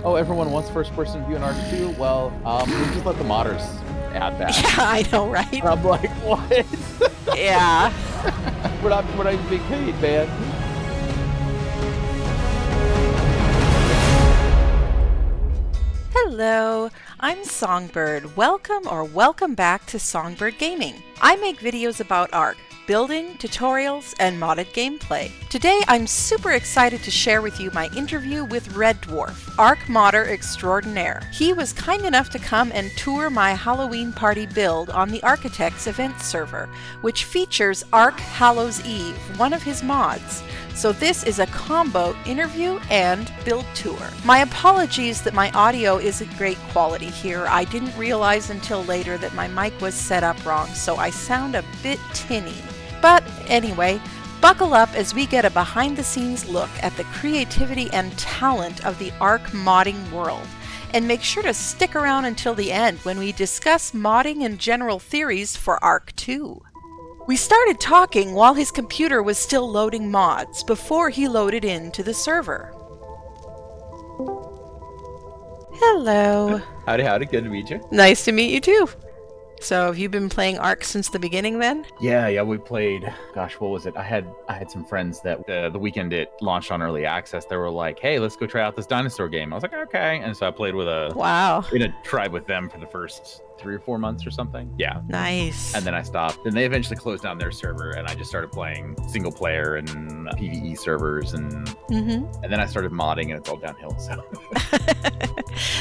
oh, everyone wants first-person view in Ark 2? Well, we just let the modders add that. Yeah, I know, right? And I'm like, what? Yeah. we're not even being paid, man. Hello, I'm Songbird. Welcome back to Songbird Gaming. I make videos about Ark, building, tutorials, and modded gameplay. Today I'm super excited to share with you my interview with Red Dwarf, Ark modder extraordinaire. He was kind enough to come and tour my Halloween party build on the ARKitects event server, which features Ark Hallows Eve, one of his mods. So this is a combo interview and build tour. My apologies that my audio isn't great quality here. I didn't realize until later that my mic was set up wrong, so I sound a bit tinny. But anyway, buckle up as we get a behind-the-scenes look at the creativity and talent of the Ark modding world. And make sure to stick around until the end when we discuss modding and general theories for Ark 2. We started talking while his computer was still loading mods before he loaded into the server. Hello. Howdy, good to meet you. Nice to meet you too. So have you been playing Ark since the beginning then? Yeah, we played, gosh, what was it? I had some friends that the weekend it launched on early access, they were like, hey, let's go try out this dinosaur game. I was like, okay. And so I played with in a tribe with them for the first 3 or 4 months or something. Yeah. Nice. And then I stopped. Then they eventually closed down their server and I just started playing single player and PvE servers and then I started modding and it's all downhill. So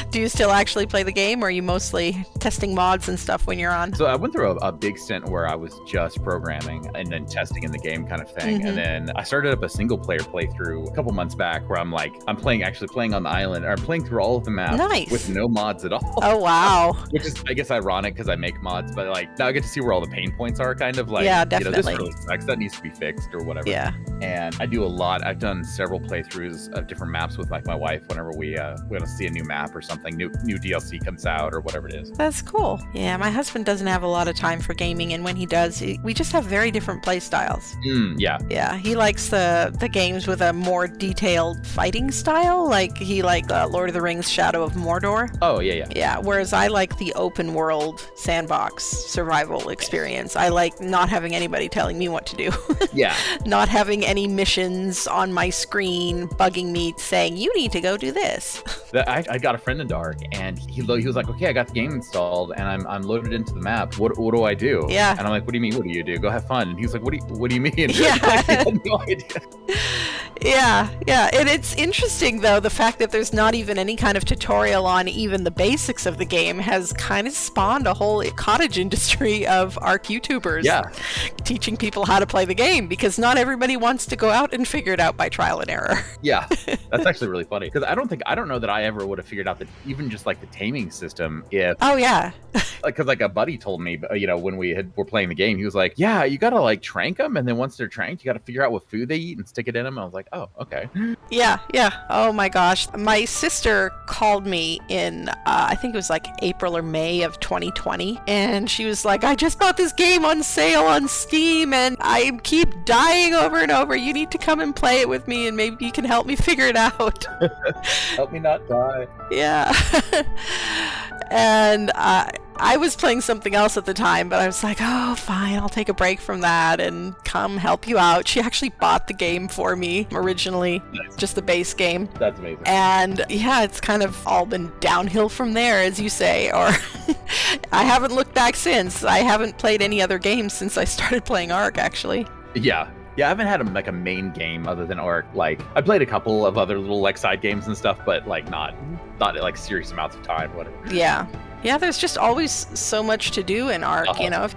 do you still actually play the game or are you mostly testing mods and stuff when you're on? So I went through a big stint where I was just programming and then testing in the game kind of thing. And then I started up a single player playthrough a couple months back where I'm playing on the island, or I'm playing through all of the maps with no mods at all. Oh, wow. Which is, I guess, ironic because I make mods, but now I get to see where all the pain points are, kind of like, yeah, definitely. This really sucks. That needs to be fixed or whatever. Yeah. And I do a lot. I've done several playthroughs of different maps with my wife whenever we want to see a new map or something, new DLC comes out or whatever it is. That's cool. Yeah, my husband doesn't have a lot of time for gaming, and when he does, we just have very different play styles. Yeah. Yeah, he likes the games with a more detailed fighting style, like he liked Lord of the Rings Shadow of Mordor. Oh, yeah. Yeah, whereas I like the open world sandbox survival experience. I like not having anybody telling me what to do. Yeah. Not having any missions on my screen bugging me saying, you need to go do this. I got a friend in Ark, and he was like, okay, I got the game installed, and I'm loaded into the map. What do I do? Yeah. And I'm like, what do you mean, what do you do? Go have fun. And he's like, what do you mean? Yeah. I had no idea. Yeah. And it's interesting, though, the fact that there's not even any kind of tutorial on even the basics of the game has kind of spawned a whole cottage industry of Ark YouTubers. Yeah. Teaching people how to play the game, because not everybody wants to go out and figure it out by trial and error. Yeah, that's actually really funny, because I don't know that I ever would have figured out that even just like the taming system if... Oh, yeah. Because a buddy told me, when were playing the game, he was like, yeah, you gotta like trank them, and then once they're tranked, you gotta figure out what food they eat and stick it in them. I was like, oh, okay. Yeah. Oh my gosh. My sister called me in, I think it was like April or May of 2020, and she was like, I just got this game on sale on Steam, and I keep dying over and over. You need to come and play it with me, and maybe you can help me figure it out. Help me not die. Yeah. And I was playing something else at the time, but I was like, oh, fine, I'll take a break from that and come help you out. She actually bought the game for me originally, just the base game. That's amazing. And yeah, it's kind of all been downhill from there, as you say, or I haven't looked back since. I haven't played any other games since I started playing Ark, actually. Yeah, I haven't had a main game other than Ark. Like, I played a couple of other little side games and stuff, but not serious amounts of time, whatever. Yeah, there's just always so much to do in Ark,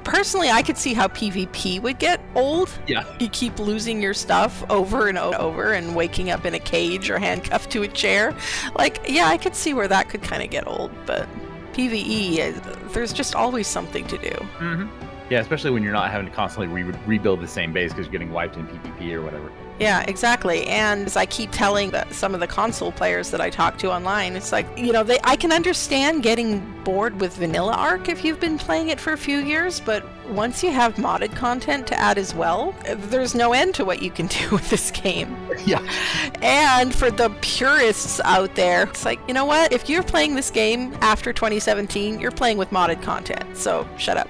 Personally, I could see how PvP would get old. Yeah. You keep losing your stuff over and over and waking up in a cage or handcuffed to a chair. I could see where that could kind of get old, but PvE, there's just always something to do. Yeah, especially when you're not having to constantly rebuild the same base because you're getting wiped in PvP or whatever. Yeah, exactly. And as I keep telling some of the console players that I talk to online, it's like, you know, I can understand getting bored with vanilla Ark if you've been playing it for a few years, but once you have modded content to add as well, there's no end to what you can do with this game. Yeah. And for the purists out there, it's like, you know what? If you're playing this game after 2017, you're playing with modded content, so shut up.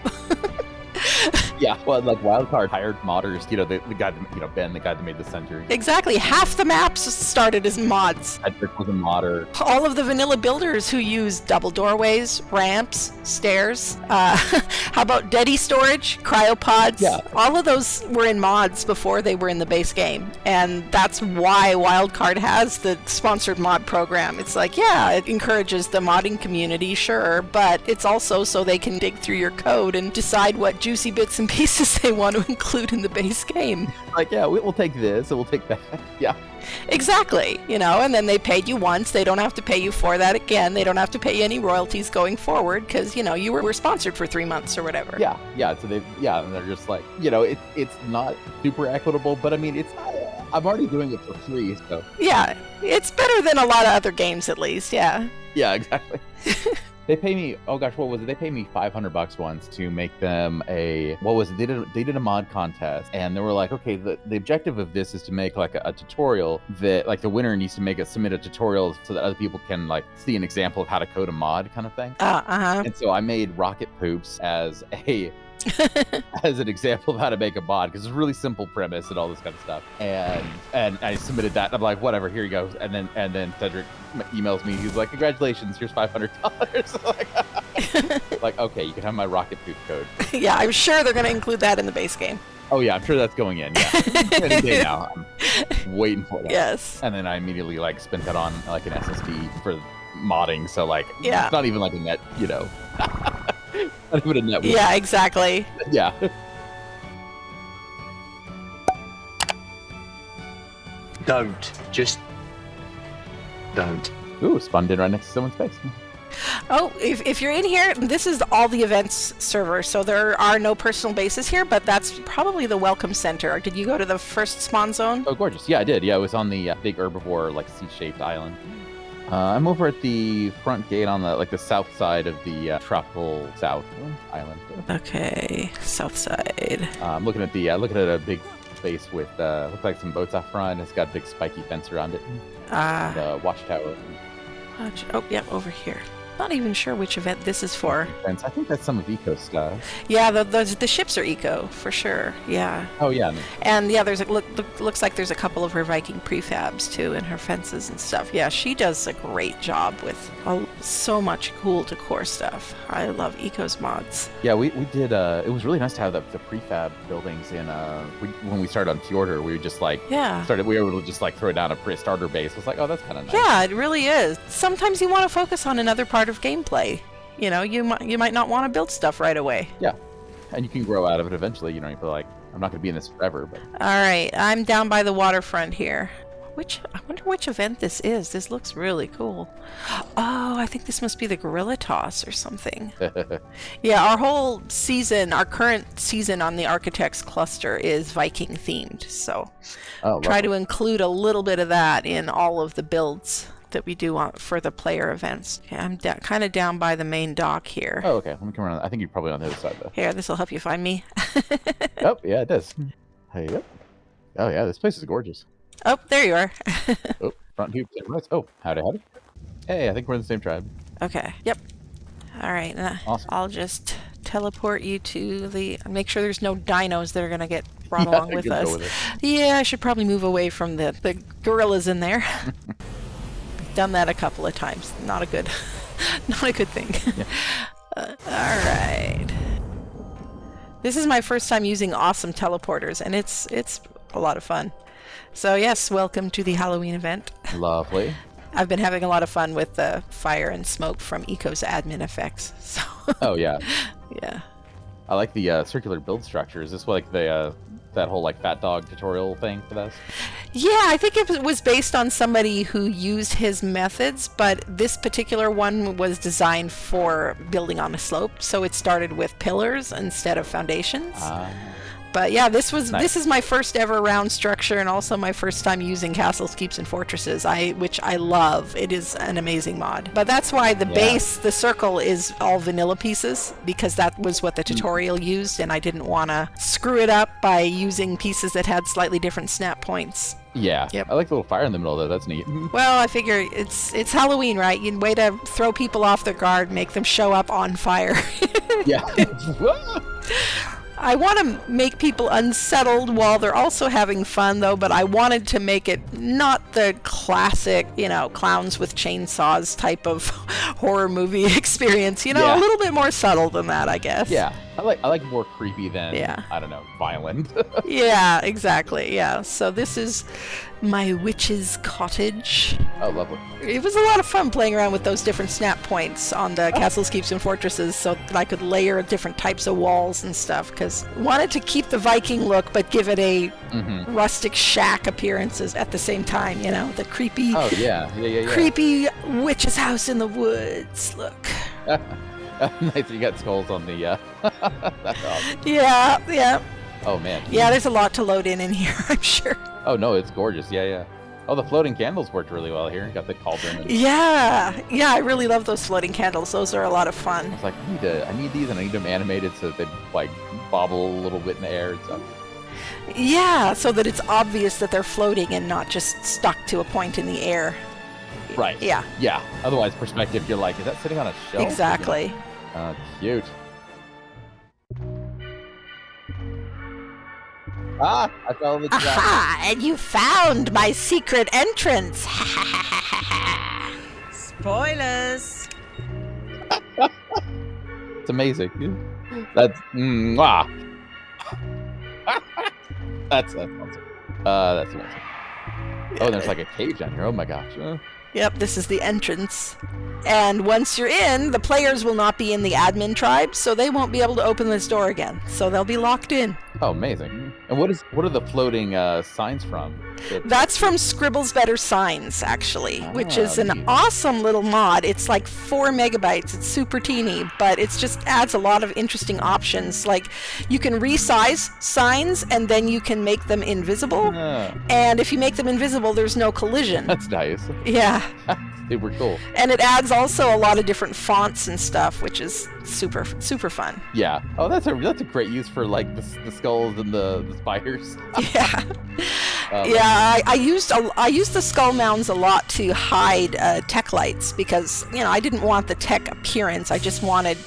Yeah, well, like Wildcard hired modders, you know, the guy that, you know, Ben, the guy that made the center. Exactly. Half the maps started as mods. Edric was a modder. All of the vanilla builders who use double doorways, ramps, stairs, how about Deady storage, cryopods? Yeah. All of those were in mods before they were in the base game. And that's why Wildcard has the sponsored mod program. It's like, yeah, it encourages the modding community, sure, but it's also so they can dig through your code and decide what juicy bits and pieces they want to include in the base game. Like, yeah, we'll take this and we'll take that. Yeah. Exactly, you know, and then they paid you once. They don't have to pay you for that again. They don't have to pay you any royalties going forward because, you know, you were sponsored for 3 months or whatever. Yeah. So and they're just like, you know, it's not super equitable, but I mean, I'm already doing it for free, so. Yeah, it's better than a lot of other games at least, yeah. Yeah, exactly. They pay me, oh gosh, what was it? They paid me $500 once to make them what was it? They did a mod contest, and they were like, okay, the objective of this is to make like a tutorial that like the winner needs to submit a tutorial so that other people can like see an example of how to code a mod kind of thing. And so I made Rocket Poops as an example of how to make a mod because it's a really simple premise and all this kind of stuff. And I submitted that. And I'm like, whatever, here you go. And then Cedric emails me. He's like, congratulations, here's $500. Like, okay, you can have my Rocket Poop code. Yeah, I'm sure they're going to include that in the base game. Oh yeah, I'm sure that's going in. Yeah, any day now. I'm waiting for that. Yes. And then I immediately like spent that on like an SSD for modding. So like, yeah, it's not even like a net, you know. Not even a net. Yeah, exactly. Yeah. Just don't. Ooh, spawned in right next to someone's face. Oh, if you're in here, this is all the events server, so there are no personal bases here, but that's probably the welcome center. Did you go to the first spawn zone? Oh, gorgeous. Yeah, I did. Yeah, it was on the big herbivore, like C-shaped island. I'm over at the front gate on the south side of the tropical south island. Okay, south side. I'm looking at a big base with looks like some boats out front. It's got a big spiky fence around it. The watchtower. Oh, yeah, over here. Not even sure which event this is for. I think that's some of Eco's stuff. Yeah, the ships are Eco for sure. Yeah. Oh yeah. And yeah, there's looks like there's a couple of her Viking prefabs too, and her fences and stuff. Yeah, she does a great job with so much cool decor stuff. I love Eco's mods. Yeah, we did. It was really nice to have the prefab buildings in. When we started on Fjordur, we just like we were able to just like throw down a starter base. It was like, oh, that's kind of nice. Yeah, it really is. Sometimes you want to focus on another part of gameplay. You know, you might not want to build stuff right away. Yeah, and you can grow out of it eventually. You know, you feel like I'm not going to be in this forever. But all right, I'm down by the waterfront here. I wonder which event this is. This looks really cool. Oh, I think this must be the gorilla toss or something. Yeah, our current season on the ARKitects cluster is Viking themed. So try to include a little bit of that in all of the builds that we do for the player events. Okay, I'm kind of down by the main dock here. Oh, okay. Let me come around. I think you're probably on the other side, though. Here, this will help you find me. Oh, yeah, it does. Hey, yep. Oh, yeah, this place is gorgeous. Oh, there you are. Oh, front view. Oh, howdy. Hey, I think we're in the same tribe. Okay, yep. All right, awesome. I'll just teleport you to make sure there's no dinos that are going to get brought along with us. Yeah, I should probably move away from the gorillas in there. Done that a couple of times. Not a good thing. Yeah. All right. This is my first time using awesome teleporters, and it's a lot of fun. So yes, welcome to the Halloween event. Lovely. I've been having a lot of fun with the fire and smoke from Eco's admin effects. So. Oh yeah. Yeah. I like the circular build structure. Is this like the that whole like fat dog tutorial thing for this? Yeah, I think it was based on somebody who used his methods, but this particular one was designed for building on a slope, so it started with pillars instead of foundations. But yeah, this is my first ever round structure, and also my first time using castles, keeps, and fortresses, which I love. It is an amazing mod. But that's why the base, the circle, is all vanilla pieces, because that was what the tutorial used, and I didn't want to screw it up by using pieces that had slightly different snap points. Yeah, I like the little fire in the middle though. That's neat. Well, I figure it's Halloween, right? You way to throw people off their guard, make them show up on fire. Yeah. I want to make people unsettled while they're also having fun, though, but I wanted to make it not the classic, clowns with chainsaws type of horror movie experience, a little bit more subtle than that, I guess. Yeah, I like more creepy than, I don't know, violent. Yeah, exactly, yeah. So this is my witch's cottage. Oh, lovely. It was a lot of fun playing around with those different snap points on the castles, keeps, and fortresses so that I could layer different types of walls and stuff, because I wanted to keep the Viking look but give it a rustic shack appearances at the same time, the creepy creepy witch's house in the woods look. Nice, you got skulls on the that's awesome. Yeah. Oh man. Yeah, there's a lot to load in here, I'm sure. Oh no, it's gorgeous. Yeah. Oh, the floating candles worked really well here. Got the cauldron. Yeah, I really love those floating candles. Those are a lot of fun. I was like, I need these, and I need them animated so that they like bobble a little bit in the air and stuff. Yeah, so that it's obvious that they're floating and not just stuck to a point in the air. Right. Yeah. Yeah. Otherwise, perspective, you're like, is that sitting on a shelf? Exactly. Cute. Ah, I fell in the trap. Aha! And you found my secret entrance. Spoilers. It's amazing. That's that's awesome. That's amazing. Oh, there's like a cage down here. Oh my gosh. Yep, this is the entrance. And once you're in, the players will not be in the admin tribe, so they won't be able to open this door again. So they'll be locked in. Oh, amazing. And what are the floating signs from? That's from Scribble's Better Signs, actually, which is an awesome little mod. It's like 4 megabytes. It's super teeny, but it just adds a lot of interesting options. Like, you can resize signs, and then you can make them invisible. And if you make them invisible, there's no collision. That's nice. Yeah. Super cool. And it adds also a lot of different fonts and stuff, which is super fun. Yeah. Oh, that's a great use for like the skulls and the spiders. Yeah. I used the skull mounds a lot to hide tech lights because I didn't want the tech appearance. I just wanted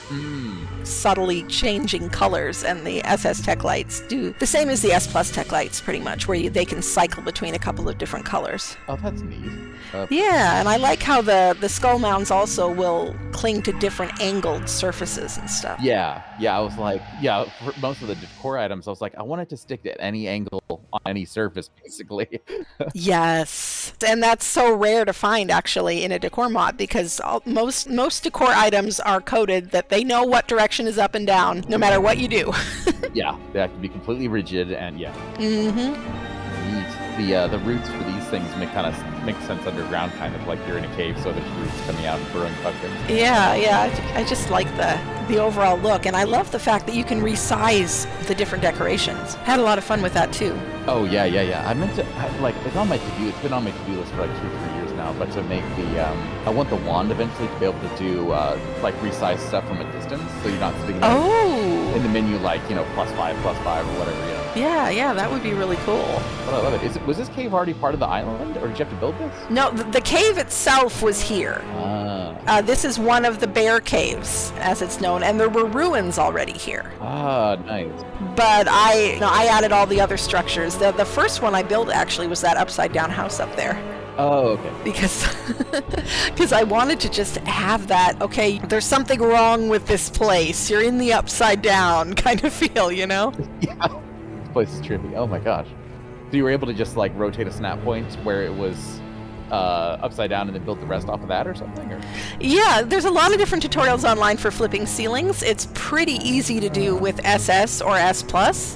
subtly changing colors, and the SS tech lights do the same as the S Plus tech lights, pretty much, where they can cycle between a couple of different colors. Oh, that's neat. Yeah, and I like how the skull mounds also will cling to different angled surfaces and stuff. Yeah, I was like, for most of the decor items, I was like, I want it to stick to any angle on any surface, basically. Yes, and that's so rare to find, actually, in a decor mod, because most decor items are coded that they know what direction is up and down, no matter what you do. Yeah, they have to be completely rigid, and the roots for these things make sense underground, kind of like you're in a cave, so there's roots coming out and growing pumpkins. Yeah, I just like the overall look, and I love the fact that you can resize the different decorations. Had a lot of fun with that too. Oh yeah. I meant to it's on my to-do. It's been on my to-do list for like 2 or 3 years now. But to make I want the wand eventually to be able to do resize stuff from a distance, so you're not sitting there in the menu +5 or whatever. Yeah, that would be really cool. But I love it. Was this cave already part of the island, or did you have to build this? No, the cave itself was here. This is one of the bear caves, as it's known, and there were ruins already here. Ah, nice. But I added all the other structures. The first one I built actually was that upside down house up there. Oh, okay. Because I wanted to just have that, okay, there's something wrong with this place. You're in the upside down kind of feel, Yeah. This place is trippy. Oh my gosh. So you were able to just rotate a snap point where it was upside down and then build the rest off of that or something? Or? Yeah, there's a lot of different tutorials online for flipping ceilings. It's pretty easy to do with SS or S+.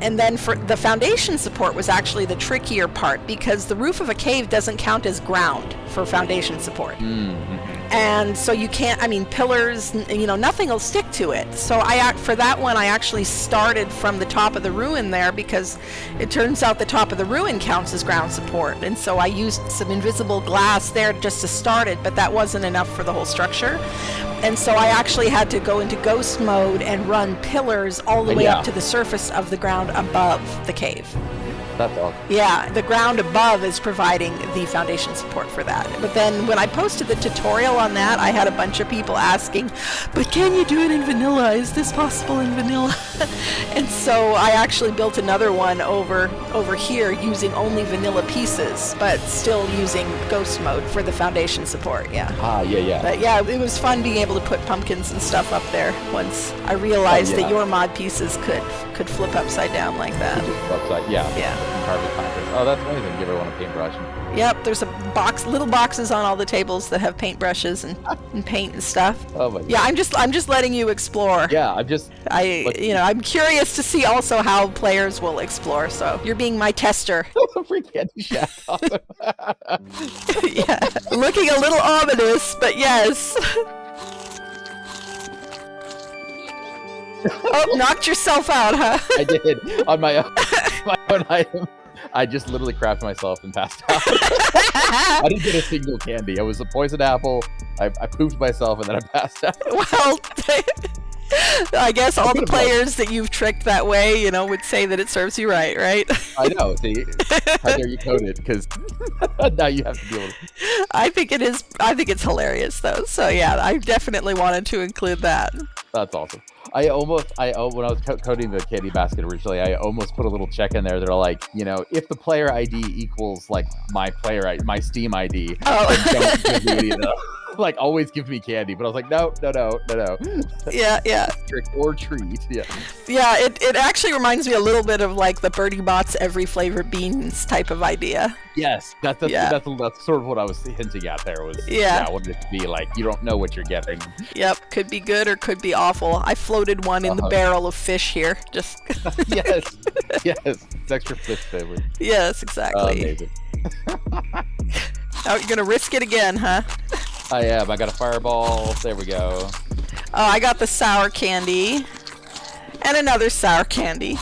And then for the foundation support was actually the trickier part, because the roof of a cave doesn't count as ground for foundation support. And so you can't, I mean, pillars, nothing will stick to it. So for that one, I actually started from the top of the ruin there, because it turns out the top of the ruin counts as ground support. And so I used some invisible glass there just to start it, but that wasn't enough for the whole structure. And so I actually had to go into ghost mode and run pillars all the way up to the surface of the ground above the cave. That's awesome. Yeah, the ground above is providing the foundation support for that. But then when I posted the tutorial on that, I had a bunch of people asking, but can you do it in vanilla? Is this possible in vanilla? And so I actually built another one over here using only vanilla pieces, but still using ghost mode for the foundation support, yeah. Yeah. But yeah, it was fun being able to put pumpkins and stuff up there once I realized that your mod pieces could flip upside down like that. Upside, yeah. Oh, that's amazing. Give everyone a paintbrush. Yep, there's little boxes on all the tables that have paintbrushes and paint and stuff. Oh my God. Yeah, I'm just letting you explore. Yeah, I'm curious to see also how players will explore. So you're being my tester. Free candy shack. Awesome. Yeah, looking a little ominous, but yes. Oh, knocked yourself out, huh? I did on my own item. I just literally crapped myself and passed out. I didn't get a single candy. I was a poisoned apple. I pooped myself and then I passed out. Well, I guess all the players that you've tricked that way, would say that it serves you right? I know. See, how dare you code it? Because now you have to deal with it. I think it is. I think it's hilarious, though. So yeah, I definitely wanted to include that. That's awesome. When I was coding the candy basket originally, I almost put a little check in there. They're like, if the player ID equals like my Steam ID, then don't give me any of the, like always give me candy. But I was like, no. Yeah. Trick or treat. Yeah. Yeah, it actually reminds me a little bit of like the Birdie Bots every flavor beans type of idea. Yes, that's sort of what I was hinting at there. Was I wanted it to be like you don't know what you're getting. Yep, could be good or could be awful. I floated one in the barrel of fish here. Just yes, it's extra fish flavored. Yes, exactly. Amazing. Oh, you're gonna risk it again, huh? I am. I got a fireball. There we go. Oh, I got the sour candy. And another sour candy.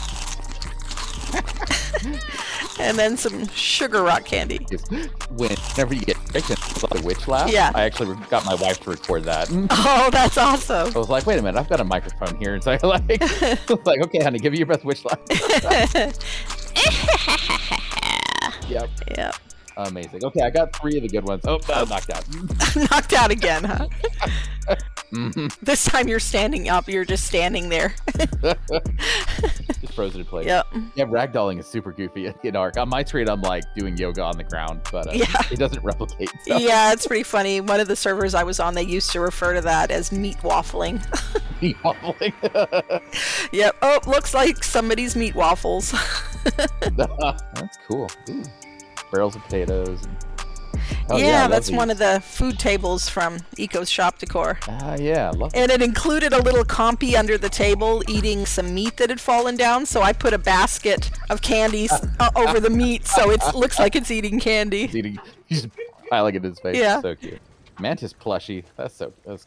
And then some sugar rock candy. Whenever you get the witch laugh, I actually got my wife to record that. Oh, that's awesome. I was like, wait a minute, I've got a microphone here. And so I was like, okay, honey, give me your best witch laugh. Yep. Amazing. Okay, I got 3 of the good ones. Oh, knocked out. Knocked out again, huh? This time you're standing up. You're just standing there. Just frozen in place. Yep. Yeah, ragdolling is super goofy in Ark. On my screen, I'm like doing yoga on the ground, but it doesn't replicate. So. Yeah, it's pretty funny. One of the servers I was on, they used to refer to that as meat waffling. Meat waffling. Yep. Oh, looks like somebody's meat waffles. That's cool. Ooh. Barrels of potatoes. That's one of the food tables from Eco's Shop Decor. I love it. And it included a little compy under the table eating some meat that had fallen down, so I put a basket of candies over the meat, so it looks like it's eating candy. He's just piling it in his face. Yeah. So cute. Mantis plushie. That's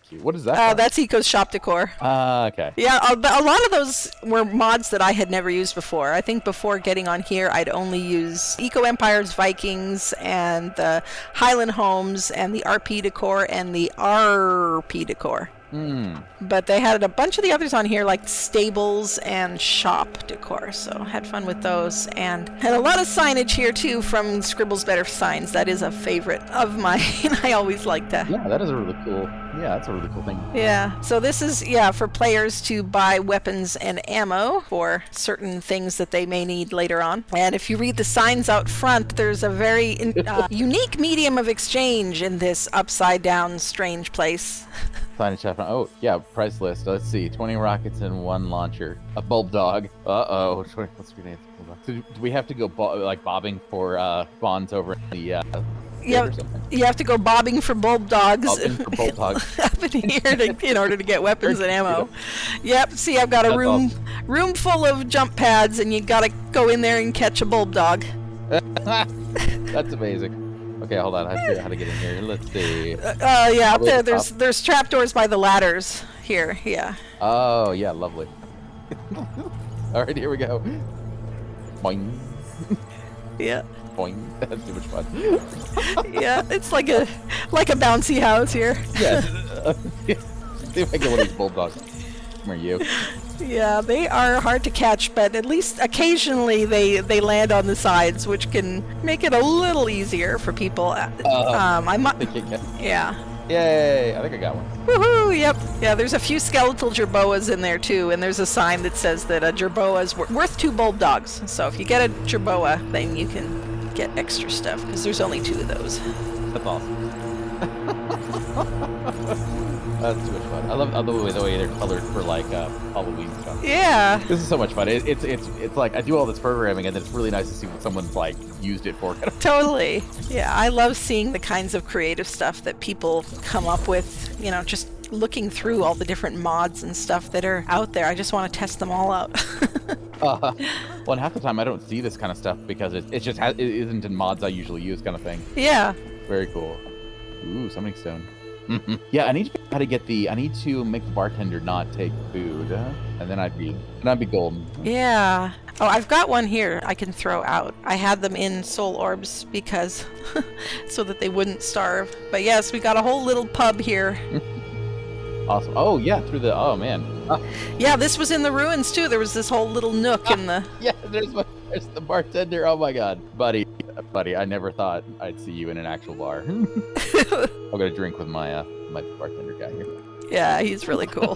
cute. What is that? That's Eco's Shop Decor. Okay. Yeah, a lot of those were mods that I had never used before. I think before getting on here, I'd only used Eco Empire's Vikings and the Highland Homes and the RP Decor and the RP Decor. But they had a bunch of the others on here, like stables and shop decor, so I had fun with those. And had a lot of signage here too from Scribble's Better Signs. That is a favorite of mine. I always like that. Yeah, that is a really cool. Yeah, that's a really cool thing. Yeah, so this is for players to buy weapons and ammo for certain things that they may need later on. And if you read the signs out front, there's a very unique medium of exchange in this upside down strange place. Oh, yeah, price list. Let's see. 20 rockets and 1 launcher. A bulb dog. Uh-oh. What's grenades? So do we have to go bobbing for bonds over in the You have to go bobbing for bulb dogs. Bobbing for bulb dogs. Up in here in order to get weapons and ammo. Yep. See, I've got a room full of jump pads, and you got to go in there and catch a bulb dog. That's amazing. Okay, hold on. I have to figure out how to get in here. Let's see. Yeah, up there. There's trapdoors by the ladders here. Yeah. Oh, yeah, lovely. All right, here we go. Boing. Yeah. Boing. That's too much fun. Yeah, it's like a bouncy house here. Yeah. See if I get one of these bulb dogs. Come here, you. Yeah, they are hard to catch, but at least occasionally they land on the sides, which can make it a little easier for people. Yeah. Yay! I think I got one. Woohoo! Yep. Yeah, there's a few skeletal jerboas in there too, and there's a sign that says that a jerboa is worth 2 bulb dogs. So if you get a jerboa, then you can get extra stuff because there's only 2 of those. That's awesome. That's too much fun. I love the way they're colored for like Halloween stuff. Yeah. This is so much fun. It's like I do all this programming and then it's really nice to see what someone's like used it for. Totally. Yeah, I love seeing the kinds of creative stuff that people come up with, you know, just looking through all the different mods and stuff that are out there. I just want to test them all out. Well, and half the time I don't see this kind of stuff because it isn't in mods I usually use kind of thing. Yeah. Very cool. Ooh, summoning stone. Yeah, I need to make the bartender not take food, and then I'd be golden. Yeah. Oh, I've got one here I can throw out. I had them in soul orbs because so that they wouldn't starve. But yes, we got a whole little pub here. Awesome. Oh yeah, oh man. Yeah, this was in the ruins too. There was this whole little nook in the. Yeah, there's the bartender. Oh my God, buddy, I never thought I'd see you in an actual bar. I'm gonna drink with my my bartender guy here. Yeah, he's really cool.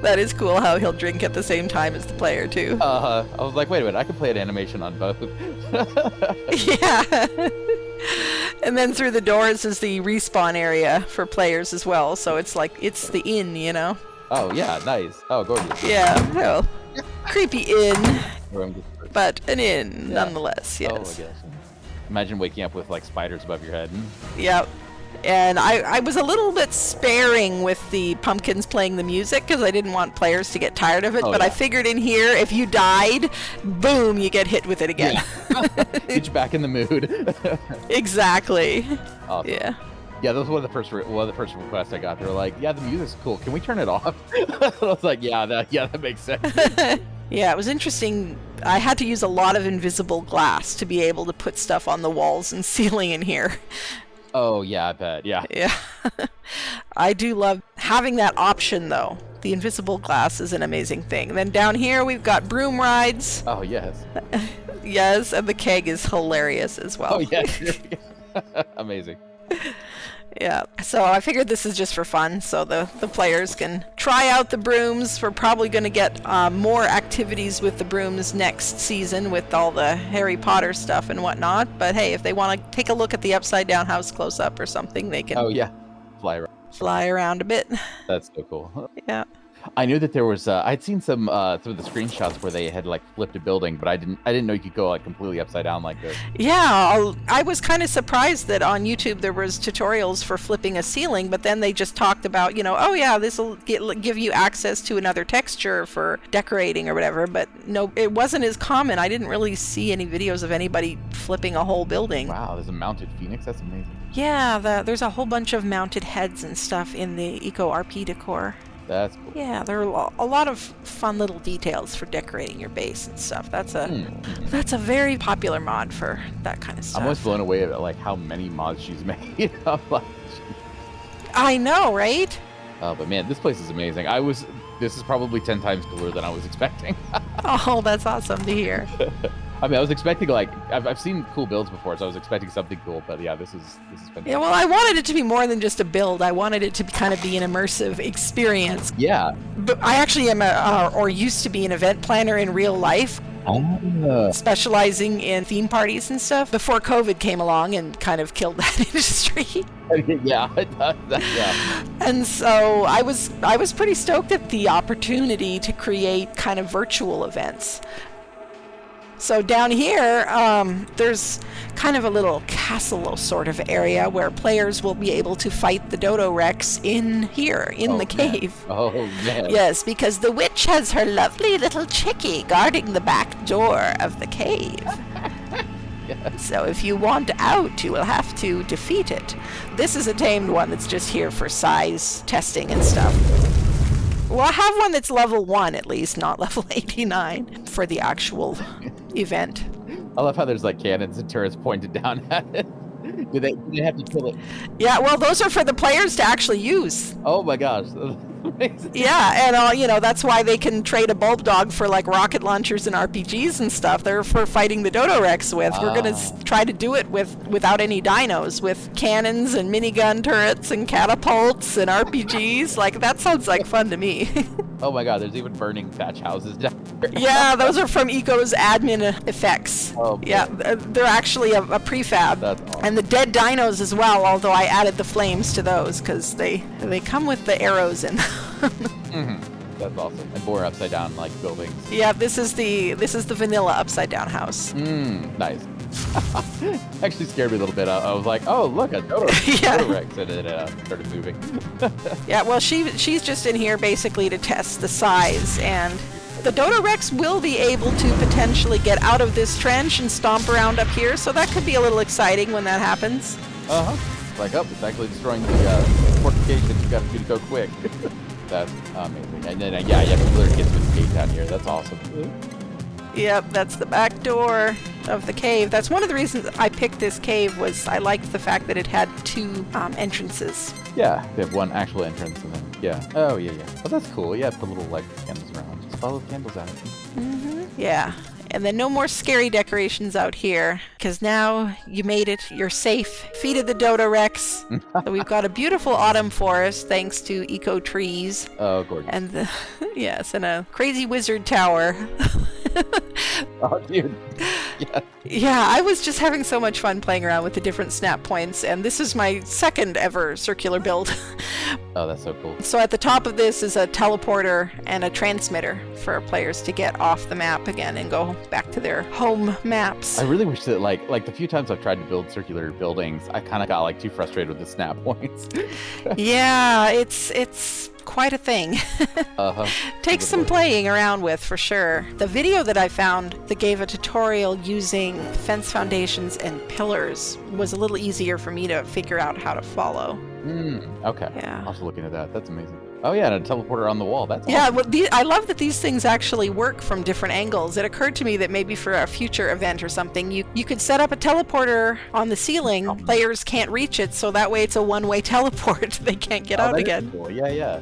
That is cool how he'll drink at the same time as the player too. I was like, wait a minute, I can play an animation on both. Yeah. And then through the doors is the respawn area for players as well. So it's like it's the inn, you know. Oh yeah, nice. Oh, gorgeous. Yeah. Well, creepy inn, but an inn nonetheless. Yes. Oh my gosh. Imagine waking up with like spiders above your head. Yep. And I was a little bit sparing with the pumpkins playing the music because I didn't want players to get tired of it. But I figured in here, if you died, boom, you get hit with it again. Yeah. Get you back in the mood. Exactly. Awesome. Yeah. Yeah, that was one of the first requests I got. They were like, "Yeah, the music's cool. Can we turn it off?" I was like, "Yeah, that makes sense." Yeah, it was interesting. I had to use a lot of invisible glass to be able to put stuff on the walls and ceiling in here. Oh, yeah, I bet. Yeah. Yeah. I do love having that option, though. The invisible glass is an amazing thing. And then down here, we've got broom rides. Oh, yes. Yes, and the keg is hilarious as well. Oh, yes. Amazing. Yeah, so I figured this is just for fun, so the players can try out the brooms. We're probably going to get more activities with the brooms next season with all the Harry Potter stuff and whatnot. But hey, if they want to take a look at the Upside Down House close up or something, they can. Oh yeah, fly around a bit. That's so cool. Yeah. I knew that there was. I'd seen some through the screenshots where they had like flipped a building, but I didn't know you could go like completely upside down like this. Yeah, I was kind of surprised that on YouTube there was tutorials for flipping a ceiling, but then they just talked about, oh yeah, this will give you access to another texture for decorating or whatever. But no, it wasn't as common. I didn't really see any videos of anybody flipping a whole building. Wow, there's a mounted phoenix. That's amazing. Yeah, there's a whole bunch of mounted heads and stuff in the Eco RP decor. That's cool. Yeah, there are a lot of fun little details for decorating your base and stuff. That's a very popular mod for that kind of stuff. I'm always blown away at like how many mods she's made. I'm like, I know, right? Oh, but man, this place is amazing. This is probably 10 times cooler than I was expecting. Oh, that's awesome to hear. I mean, I was expecting like I've seen cool builds before, so I was expecting something cool. But yeah, this is fantastic. Yeah, well, I wanted it to be more than just a build. I wanted it to kind of be an immersive experience. Yeah. But I actually am or used to be an event planner in real life. Specializing in theme parties and stuff before COVID came along and kind of killed that industry. Yeah, it does. Yeah. And so I was pretty stoked at the opportunity to create kind of virtual events. So down here, there's kind of a little castle sort of area where players will be able to fight the Dodo Rex in here, in the cave. Oh, man. Yes, because the witch has her lovely little chickie guarding the back door of the cave. Yes. So if you want out, you will have to defeat it. This is a tamed one that's just here for size testing and stuff. Well, I have one that's level 1 at least, not level 89 for the actual event. I love how there's like cannons and turrets pointed down at it. Do they have to kill it? Yeah, well, those are for the players to actually use. Oh my gosh. Yeah, and you know, that's why they can trade a bulb dog for like rocket launchers and RPGs and stuff. They're for fighting the Dodo Rex with. We're gonna try to do it without any dinos, with cannons and minigun turrets and catapults and RPGs. Like, that sounds like fun to me. Oh my god, there's even burning thatch houses down there. Yeah, those are from Eco's admin effects. Oh, boy. Yeah, they're actually a prefab. That's awesome. And the dead dinos as well, although I added the flames to those because they come with the arrows in them. Mm-hmm. That's awesome. And more upside down like buildings. Yeah, this is the vanilla upside down house. Nice. Actually scared me a little bit. I was like, oh look, a Dodo Rex, and it started moving. Yeah, well, she's just in here basically to test the size, and the Dodo Rex will be able to potentially get out of this trench and stomp around up here, so that could be a little exciting when that happens. Like, it's actually destroying the fortifications. You got to go quick. That's amazing. And then, yeah, you have to literally get to the gate down here. That's awesome. Yep, that's the back door of the cave. That's one of the reasons I picked this cave, was I liked the fact that it had 2 entrances. Yeah, they have one actual entrance and then, yeah. Oh, yeah. Oh, that's cool. Yeah, put little, like, candles around. Just follow the candles out. Yeah. And then no more scary decorations out here, because now you made it. You're safe. Defeated the Dodo Rex. So we've got a beautiful autumn forest thanks to eco trees. Oh, gorgeous. And yes, and a crazy wizard tower. Oh, dude. Yeah. Yeah, I was just having so much fun playing around with the different snap points, and this is my second ever circular build. Oh, that's so cool. So at the top of this is a teleporter and a transmitter for players to get off the map again and go back to their home maps. I really wish that, like the few times I've tried to build circular buildings, I kind of got like too frustrated with the snap points. Yeah, it's quite a thing. Takes some playing around with, for sure. The video that I found that gave a tutorial using fence foundations and pillars was a little easier for me to figure out how to follow. Okay. Yeah. I'll have to look into that. That's amazing. Oh yeah, and a teleporter on the wall. That's yeah. awesome. Well, I love that these things actually work from different angles. It occurred to me that maybe for a future event or something, you could set up a teleporter on the ceiling. Players can't reach it, so that way it's a one-way teleport. They can't get out again. Cool. Yeah.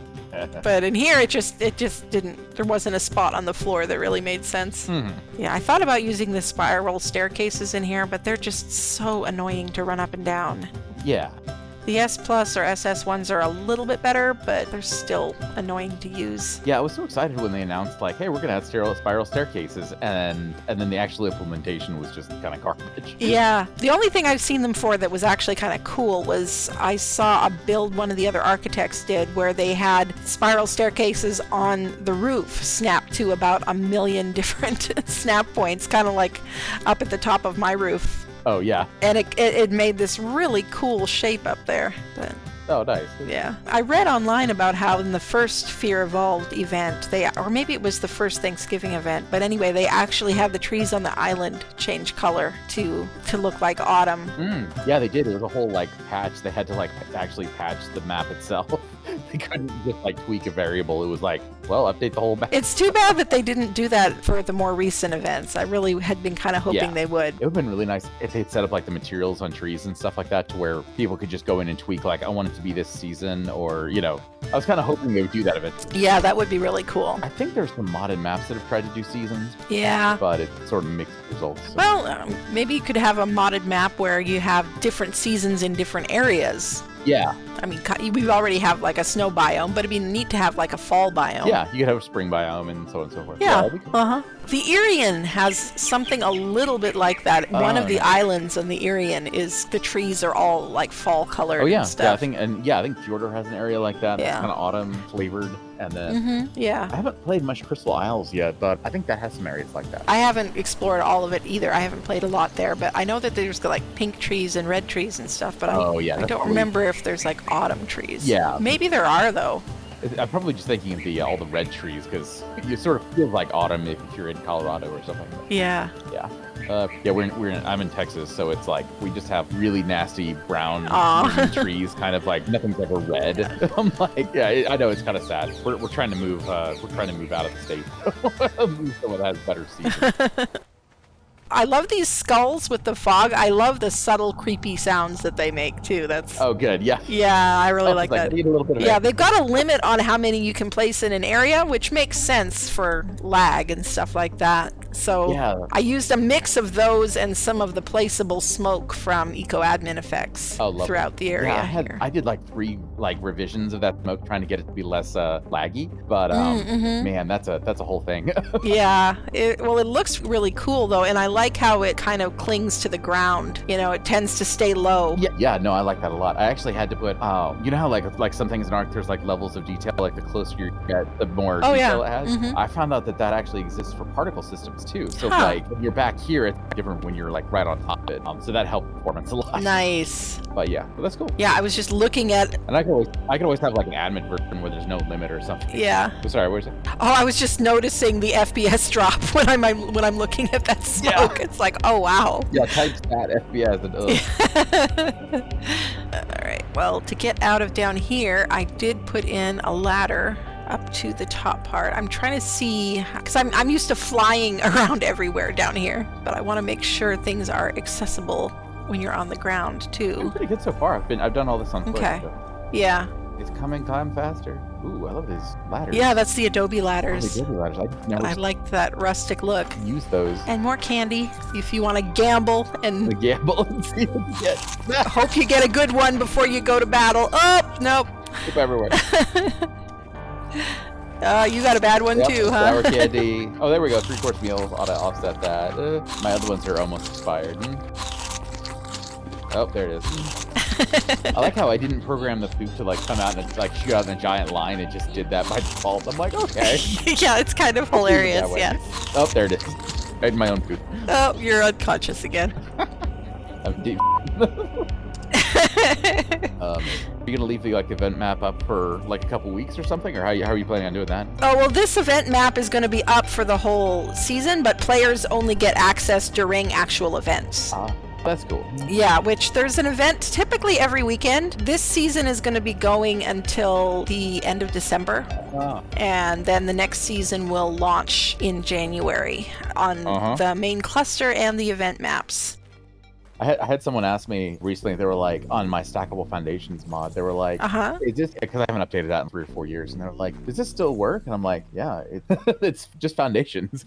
But in here, it just didn't. There wasn't a spot on the floor that really made sense. Yeah, I thought about using the spiral staircases in here, but they're just so annoying to run up and down. Yeah. The S Plus or SS ones are a little bit better, but they're still annoying to use. Yeah, I was so excited when they announced, like, hey, we're going to have spiral staircases, and then the actual implementation was just kind of garbage. Yeah. The only thing I've seen them for that was actually kind of cool was I saw a build one of the other ARKitects did where they had spiral staircases on the roof snapped to about 1 million different snap points, kind of like up at the top of my roof. Oh, yeah. And it made this really cool shape up there. But, oh, nice. Yeah. I read online about how in the first Fear Evolved event, or maybe it was the first Thanksgiving event, but anyway, they actually had the trees on the island change color to look like autumn. Yeah, they did. It was a whole, like, patch. They had to, like, actually patch the map itself. They couldn't just, like, tweak a variable. It was like, well, update the whole map. It's too bad that they didn't do that for the more recent events. I really had been kind of hoping they would. It would have been really nice if they'd set up, like, the materials on trees and stuff like that to where people could just go in and tweak, like, I want it to be this season, or, you know, I was kind of hoping they would do that eventually. Yeah, that would be really cool. I think there's some modded maps that have tried to do seasons. Yeah. But it sort of mixed results. So. Well, maybe you could have a modded map where you have different seasons in different areas. Yeah. I mean, we already have like a snow biome, but it'd be neat to have like a fall biome. Yeah, you could have a spring biome and so on and so forth. Yeah. That'd be cool. The Irian has something a little bit like that. One of the islands on the Irian is the trees are all like fall colored. Oh yeah, and stuff. I think Fjordur has an area like that. That's kind of autumn flavored. And then I haven't played much Crystal Isles yet, but I think that has some areas like that. I haven't explored all of it either. I haven't played a lot there, but I know that there's like pink trees and red trees and stuff. But I don't remember if there's like autumn trees. Yeah, maybe there are though. I'm probably just thinking of all the red trees because you sort of feel like autumn if you're in Colorado or something. Yeah. Yeah. I'm in Texas, so it's like we just have really nasty brown trees, kind of like nothing's ever red. I'm like, yeah, I know it's kind of sad. We're trying to move. We're trying to move out of the state, move somewhere that has better seasons. I love these skulls with the fog. I love the subtle, creepy sounds that they make too. That's good. Yeah. Yeah, I really like that. Need a little bit of they've got a limit on how many you can place in an area, which makes sense for lag and stuff like that. So I used a mix of those and some of the placeable smoke from Eco Admin effects throughout the area. Yeah, I did like 3 revisions of that smoke, trying to get it to be less laggy. But man, that's a whole thing. Yeah. It looks really cool though, and I like how it kind of clings to the ground. You know, it tends to stay low. Yeah. No, I like that a lot. I actually had to put, you know how like some things in Ark, there's like levels of detail. Like the closer you get, the more detail it has. I found out that actually exists for particle systems too. So like when you're back here, it's different when you're like right on top of it. So that helped performance a lot. Nice. But yeah, well, that's cool. Yeah, I was just looking at. And I can always have like an admin version where there's no limit or something. Yeah. Sorry, what was it? Oh, I was just noticing the FPS drop when I'm looking at that smoke. Yeah. It's like, oh wow. Yeah, type stat FPS and All right. Well, to get out of down here, I did put in a ladder up to the top part. I'm trying to see, because I'm used to flying around everywhere down here, but I want to make sure things are accessible when you're on the ground too. I'm pretty good so far. I've done all this on foot. Okay. So. Yeah. It's coming time faster. Ooh, I love these ladders. Yeah, that's the Adobe ladders. Adobe ladders. I like that rustic look. Use those. And more candy if you want to gamble and see what you get. Hope you get a good one before you go to battle. Oh, nope. Keep everywhere. You got a bad one too, huh? Sour candy. Oh, there we go. 3-course meal. Ought to offset that. My other ones are almost expired. Oh, there it is. I like how I didn't program the food to like come out and like shoot out in a giant line. It just did that by default. I'm like, okay. Yeah, it's kind of hilarious. Yeah. Oh, there it is. I ate my own food. Oh, you're unconscious again. I'm deep. You're gonna leave the event map up for like a couple weeks or something, or how are you planning on doing that? Oh well, this event map is going to be up for the whole season, but players only get access during actual events. That's cool. Yeah, which there's an event typically every weekend. This season is going to be going until the end of December. And then the next season will launch in January on the main cluster and the event maps. I had someone ask me recently, they were like, on my Stackable Foundations mod, they were like, is this, because I haven't updated that in 3 or 4 years, and they were like, does this still work? And I'm like, yeah, it's just Foundations.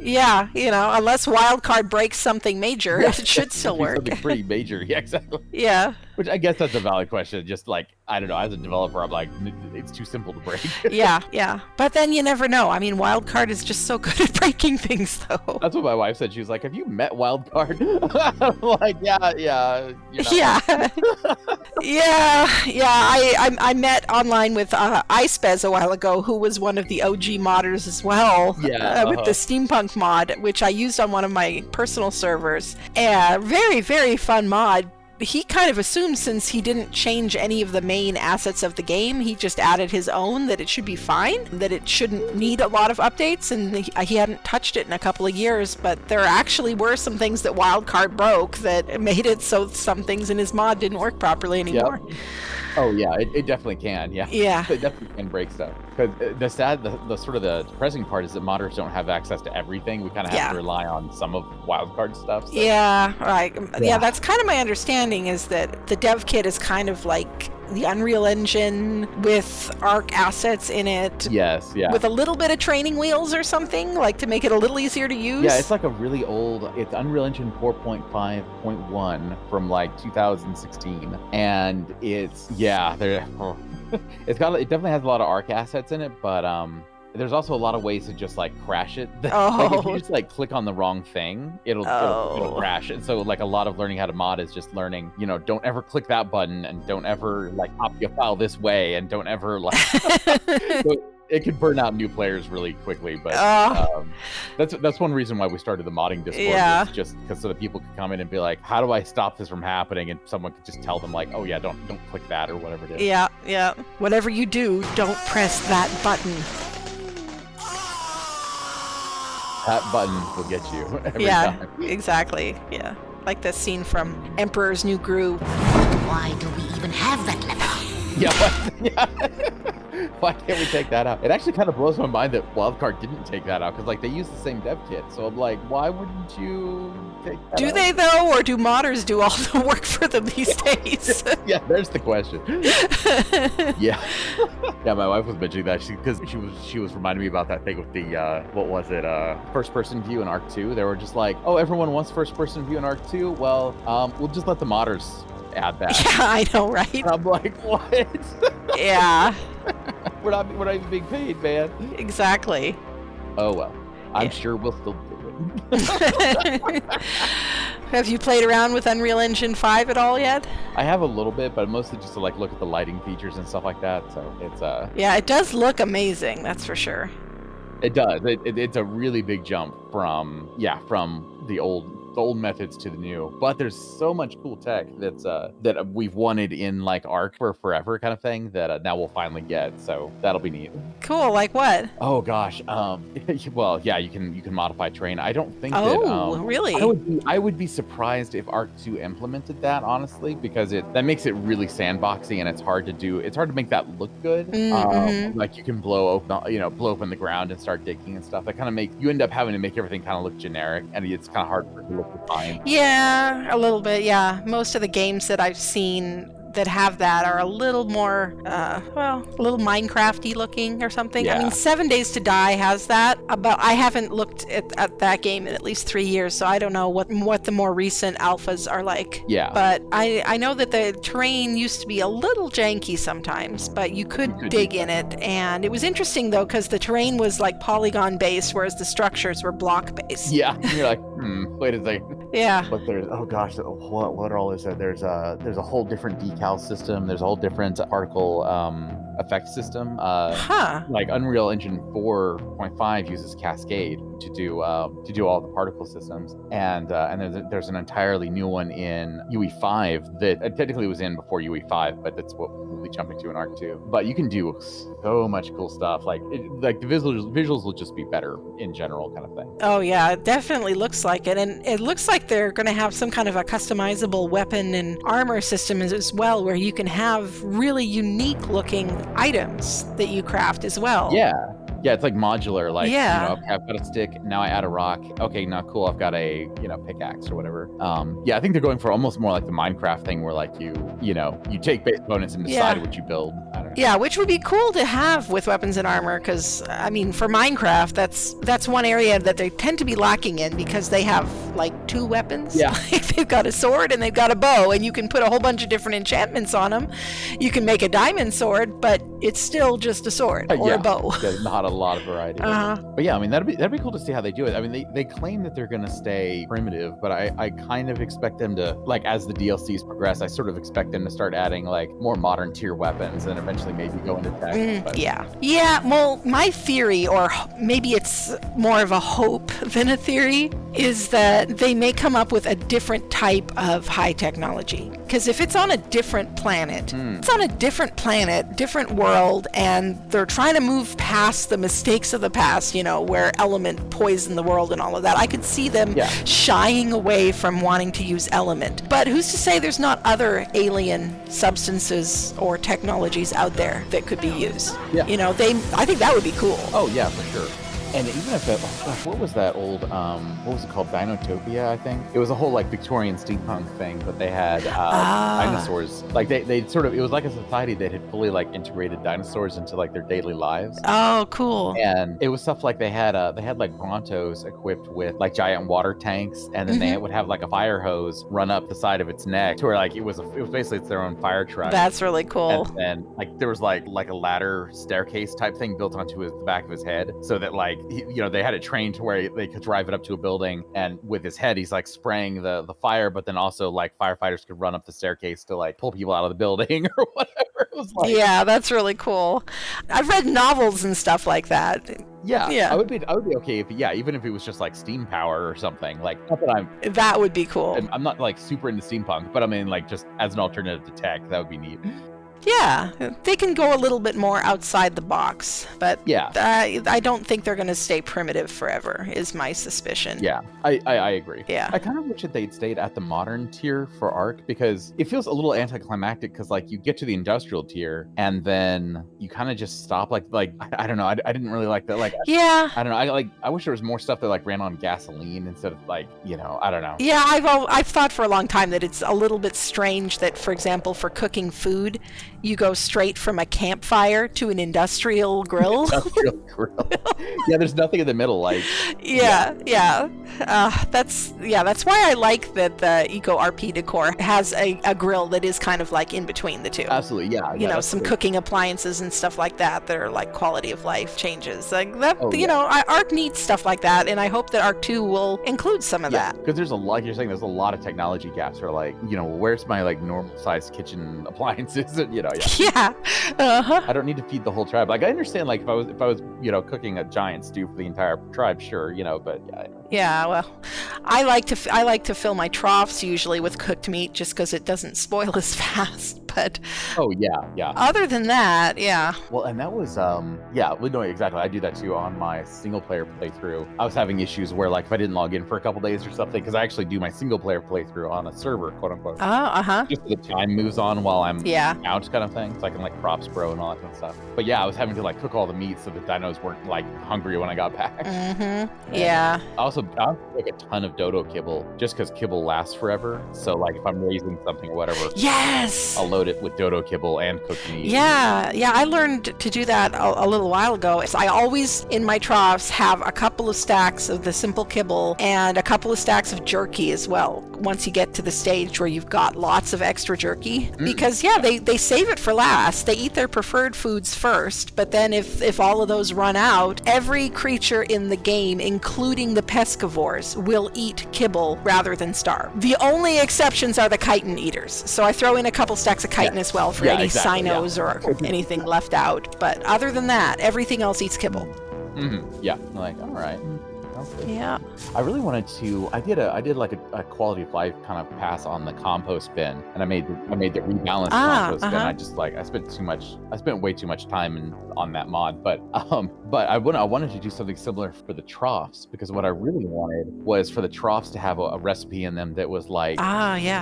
Yeah, you know, unless Wildcard breaks something major, it should still work. Something pretty major, yeah, exactly. Yeah. Which I guess that's a valid question. Just like, I don't know, as a developer, I'm like, it's too simple to break. Yeah. But then you never know. I mean, Wildcard is just so good at breaking things, though. That's what my wife said. She was like, have you met Wildcard? I'm like, yeah. I met online with iSpez a while ago, who was one of the OG modders as well. With the steampunk mod, which I used on one of my personal servers. Very, very fun mod. He kind of assumed, since he didn't change any of the main assets of the game, he just added his own, that it should be fine, that it shouldn't need a lot of updates, and he hadn't touched it in a couple of years. But there actually were some things that Wildcard broke that made it so some things in his mod didn't work properly anymore. Yep. Oh yeah, it definitely can. Yeah. It definitely can break stuff. Because the sort of the depressing part is that modders don't have access to everything. We kind of have to rely on some of Wildcard stuff. So. Yeah, right. Yeah, that's kind of my understanding, is that the dev kit is kind of like the Unreal Engine with Ark assets in it. Yes, yeah. With a little bit of training wheels or something, like to make it a little easier to use. Yeah, it's like a really old, it's Unreal Engine 4.5.1 from like 2016. And it's, it definitely has a lot of Ark assets in it, but There's also a lot of ways to just like crash it. Oh. Like if you just like click on the wrong thing, it'll crash it. So like a lot of learning how to mod is just learning, don't ever click that button and don't ever like copy a file this way and don't ever like it could burn out new players really quickly, but that's one reason why we started the modding Discord, just because so that people could come in and be like, how do I stop this from happening? And someone could just tell them like, oh yeah, don't click that or whatever it is. Yeah. Whatever you do, don't press that button. That button will get you every time. Exactly. Yeah. Like the scene from Emperor's New Groove. Why do we even have that lever? Why can't we take that out? It actually kind of blows my mind that Wildcard didn't take that out, because like they use the same dev kit. So I'm like, why wouldn't you take that Do out? they though, or do modders do all the work for them these days? Yeah, there's the question. Yeah, my wife was mentioning that because she was reminding me about that thing with the what was it? First person view in Ark 2. They were just like, oh, everyone wants first person view in Ark 2. Well, we'll just let the modders add that. Yeah, I know, right? And I'm like, what? Yeah. We're not even being paid, man. Exactly. Oh well, I'm sure we'll still do it. Have you played around with Unreal Engine 5 at all yet? I have a little bit, but mostly just to like look at the lighting features and stuff like that. So it's Yeah, it does look amazing. That's for sure. It does. It's a really big jump from the old methods to the new, but there's so much cool tech that we've wanted in like Ark for forever kind of thing that now we'll finally get, so that'll be neat. Cool. Like what? Oh gosh, well, yeah, you can modify terrain. I don't think really? I would be surprised if Ark 2 implemented that, honestly, because that makes it really sandboxy and it's hard to make that look good. Like you can blow open the ground and start digging and stuff. That kind of you end up having to make everything kind of look generic, and it's kind of hard for it to look fine. Yeah, a little bit. Yeah, most of the games that I've seen that have that are a little more, a little Minecraft-y looking or something. Yeah. I mean, 7 Days to Die has that, but I haven't looked at that game in at least 3 years, so I don't know what the more recent alphas are like. Yeah. But I know that the terrain used to be a little janky sometimes, but you could dig in it, and it was interesting though, because the terrain was like polygon-based, whereas the structures were block-based. Yeah, and you're like, wait a second. Yeah. But there's, oh gosh, what are all this? There's a whole different decal system. There's a whole different particle effect system. Like Unreal Engine 4.5 uses Cascade to do all the particle systems, and there's an entirely new one in UE5 that technically was in before UE5, but that's what we'll be jumping to in Ark 2. But you can do so much cool stuff. Like the visuals will just be better in general, kind of thing. Oh yeah, it definitely looks like it, and it looks like they're going to have some kind of a customizable weapon and armor system as well, where you can have really unique looking items that you craft as well. Yeah, it's like modular. Like, I've got a stick, now I add a rock. Okay, now cool, I've got a pickaxe or whatever. I think they're going for almost more like the Minecraft thing, where like you take base components and decide what you build. I don't know. Yeah, which would be cool to have with weapons and armor, because I mean, for Minecraft, that's one area that they tend to be lacking in, because they have like 2 weapons. Yeah, they've got a sword and they've got a bow, and you can put a whole bunch of different enchantments on them. You can make a diamond sword, but it's still just a sword or a bow. There's not a lot of variety. But yeah, I mean, that'd be cool to see how they do it. I mean, they claim that they're gonna stay primitive, but I kind of expect them to, like, as the DLCs progress, I sort of expect them to start adding like more modern tier weapons and eventually maybe go into tech. Yeah, well, my theory, or maybe it's more of a hope than a theory, is that they may come up with a different type of high technology. Because if it's on a different planet, different world, and they're trying to move past the mistakes of the past, where element poisoned the world and all of that, I could see them shying away from wanting to use element. But who's to say there's not other alien substances or technologies out there that could be used? Yeah. I think that would be cool. Oh yeah, for sure. And even if it, oh gosh, what was that old, what was it called? Dinotopia, I think. It was a whole like Victorian steampunk thing, but they had dinosaurs. Like they sort of, it was like a society that had fully like integrated dinosaurs into like their daily lives. Oh, cool. And it was stuff like they had like Brontos equipped with like giant water tanks, and then they would have like a fire hose run up the side of its neck to where like it was basically their own fire truck. That's really cool. And then like there was like a ladder staircase type thing built onto the back of his head, so that like they had it trained to where they could drive it up to a building, and with his head he's like spraying the fire, but then also like firefighters could run up the staircase to like pull people out of the building or whatever it was like. Yeah, that's really cool. I've read novels and stuff like that. Yeah. I would be okay if even if it was just like steam power or something. Like not that that would be cool. I'm not like super into steampunk, but I mean like just as an alternative to tech, that would be neat. Yeah, they can go a little bit more outside the box, but yeah, I don't think they're going to stay primitive forever, is my suspicion. Yeah, I agree. Yeah. I kind of wish that they'd stayed at the modern tier for Ark, because it feels a little anticlimactic, because like you get to the industrial tier and then you kind of just stop. Like I don't know, I didn't really like that. Like yeah, I don't know. I wish there was more stuff that like ran on gasoline instead of like, I don't know. Yeah, I've thought for a long time that it's a little bit strange that, for example, for cooking food, you go straight from a campfire to an industrial grill. Industrial grill. Yeah, there's nothing in the middle. Like. Yeah. That's why I like that the Eco RP decor has a grill that is kind of like in between the two. Absolutely, yeah. Some cooking appliances and stuff like that are like quality of life changes. Like that, Ark needs stuff like that, and I hope that Ark 2 will include some of that. Because there's you're saying there's a lot of technology gaps. Or like, where's my like normal sized kitchen appliances? Yeah. I don't need to feed the whole tribe. Like I understand, like if I was cooking a giant stew for the entire tribe, sure, but yeah. Yeah, well, I like to fill my troughs usually with cooked meat just because it doesn't spoil as fast. But oh yeah. Other than that, yeah. Well, and that was no, exactly. I do that too on my single player playthrough. I was having issues where like if I didn't log in for a couple days or something, because I actually do my single player playthrough on a server, quote unquote. Oh, just so the time moves on while I'm out, kind of thing, so I can like crops grow and all that kind of stuff. But yeah, I was having to like cook all the meat so the dinos weren't like hungry when I got back. Yeah. I also like a ton of dodo kibble just because kibble lasts forever. So like if I'm raising something or whatever, yes, I'll load it with dodo kibble and cooked meat. Yeah. I learned to do that a little while ago. So I always in my troughs have a couple of stacks of the simple kibble and a couple of stacks of jerky as well. Once you get to the stage where you've got lots of extra jerky, because they save it for last. They eat their preferred foods first, but then if all of those run out, every creature in the game, including the pescivores, will eat kibble rather than starve. The only exceptions are the chitin eaters. So I throw in a couple stacks of chitin as well for any sinos or anything left out. But other than that, everything else eats kibble. Yeah, I'm like, all right. Yeah. I really wanted to. I did like a quality of life kind of pass on the compost bin, and I made the rebalanced compost bin. I just I spent way too much time on that mod, but I wanted to do something similar for the troughs, because what I really wanted was for the troughs to have a recipe in them that was like,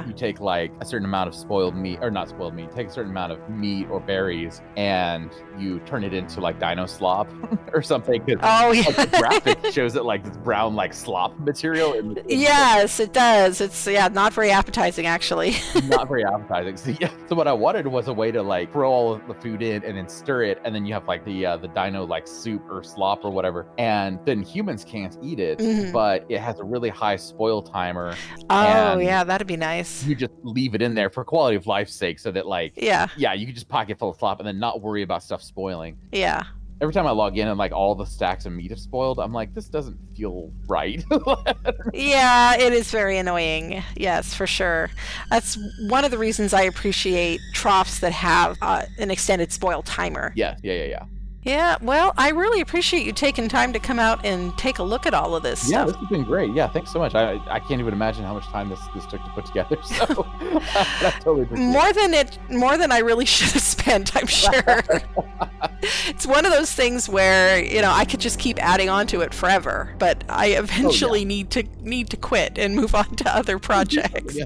you take like a certain amount of spoiled meat, or not spoiled meat, take a certain amount of meat or berries, and you turn it into like dino slop or something. Like, the graphic shows it like this brown like slop material. Yes, it does. It's not very appetizing actually. Not very appetizing. So what I wanted was a way to like throw all of the food in and then stir it, and then you have like the dino like soup or slop or whatever, and then humans can't eat it, but it has a really high spoil timer. Oh yeah, that'd be nice. You just leave it in there for quality of life's sake, so that like you can just pocket full of slop and then not worry about stuff spoiling. Yeah. Every time I log in and like all the stacks of meat have spoiled, I'm like, this doesn't feel right. Yeah, it is very annoying. Yes, for sure. That's one of the reasons I appreciate troughs that have an extended spoil timer. Yeah. Yeah, well, I really appreciate you taking time to come out and take a look at all of this stuff. Yeah, this has been great. Yeah, thanks so much. I can't even imagine how much time this took to put together. So I totally appreciate more than I really should have spent, I'm sure. It's one of those things where, you know, I could just keep adding on to it forever, but I eventually need to quit and move on to other projects.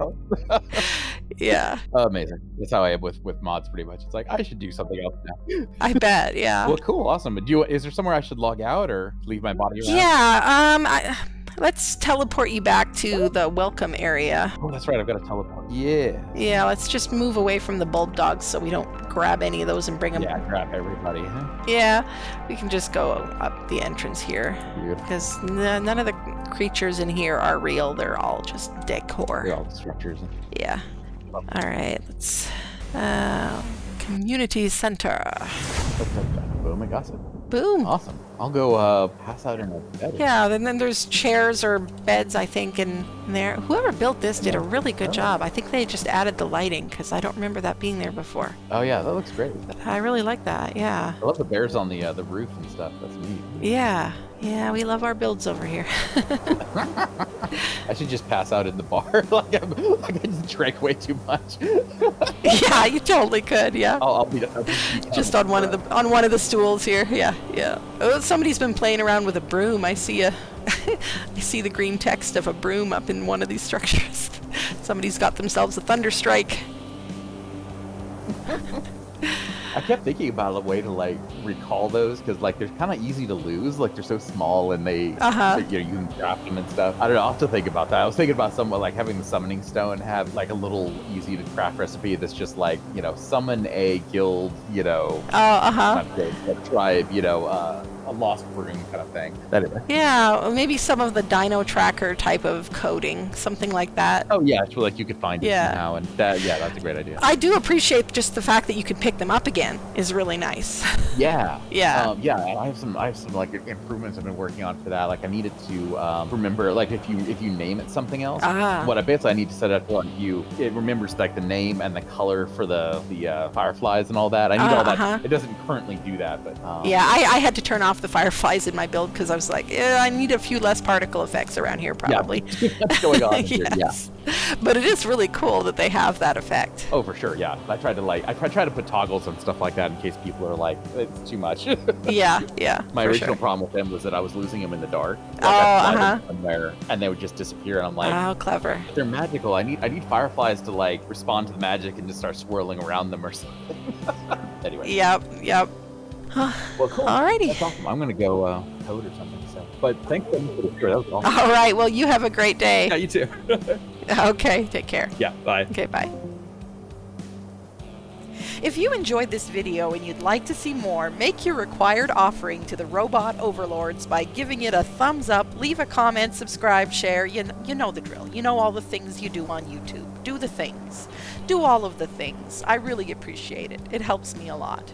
Yeah. Amazing. That's how I am with mods pretty much. It's like, I should do something else now. I bet, yeah. Well, cool, awesome. Is there somewhere I should log out or leave my body around? Yeah, let's teleport you back to the welcome area. Oh, that's right, I've got to teleport. Yeah. Yeah, let's just move away from the bulb dogs so we don't grab any of those and bring them. Yeah, grab everybody. Huh? Yeah, we can just go up the entrance here. Beautiful. Because none of the creatures in here are real. They're all just decor. They're all structures. Yeah. All right, let's... community center. Boom, I got it. Boom. Awesome. I'll go pass out in a bed. Yeah, and then there's chairs or beds, I think, in there. Whoever built this did a really good job. I think they just added the lighting, because I don't remember that being there before. Oh, yeah, that looks great. But I really like that, yeah. I love the bears on the roof and stuff. That's neat. Yeah. Yeah, we love our builds over here. I should just pass out in the bar. like I just drank way too much. Yeah, you totally could. Yeah. I'll be just on one of the stools here. Yeah, yeah. Oh, somebody's been playing around with a broom. I see I see the green text of a broom up in one of these structures. Somebody's got themselves a thunderstrike. I kept thinking about a way to like recall those because like they're kind of easy to lose. Like they're so small and they, you know, you can craft them and stuff. I don't know. I'll have to think about that. I was thinking about somewhat like having the summoning stone have like a little easy to craft recipe that's just like, you know, summon a guild, you know, a tribe, you know, a lost broom kind of thing. Anyway. Yeah, maybe some of the dino tracker type of coding, something like that. Oh yeah, it's like you could find it somehow, and that that's a great idea. I do appreciate just the fact that you can pick them up again is really nice. Yeah. Yeah. Yeah. I have some like improvements I've been working on for that. Like I needed to remember like if you name it something else, what I need to set it up on it remembers like the name and the color for the fireflies and all that. I need all that. It doesn't currently do that, but yeah, I had to turn off the fireflies in my build because I was like, I need a few less particle effects around here probably. Yeah. What's going on here? Yes. Yeah. But it is really cool that they have that effect. Oh, for sure. Yeah. I try to put toggles and stuff like that in case people are like, it's too much. Yeah. Yeah. My original problem with them was that I was losing them in the dark. Like somewhere and they would just disappear, and I'm like, oh, clever. They're magical. I need fireflies to like respond to the magic and just start swirling around them or something. Anyway. Yep. Well, cool. Alrighty. That's awesome. I'm gonna go code or something. So, but thanks for the tour. That was awesome. All right. Well, you have a great day. Yeah, you too. Okay. Take care. Yeah. Bye. Okay. Bye. If you enjoyed this video and you'd like to see more, make your required offering to the robot overlords by giving it a thumbs up, leave a comment, subscribe, share. You know the drill. You know all the things you do on YouTube. Do the things. Do all of the things. I really appreciate it. It helps me a lot.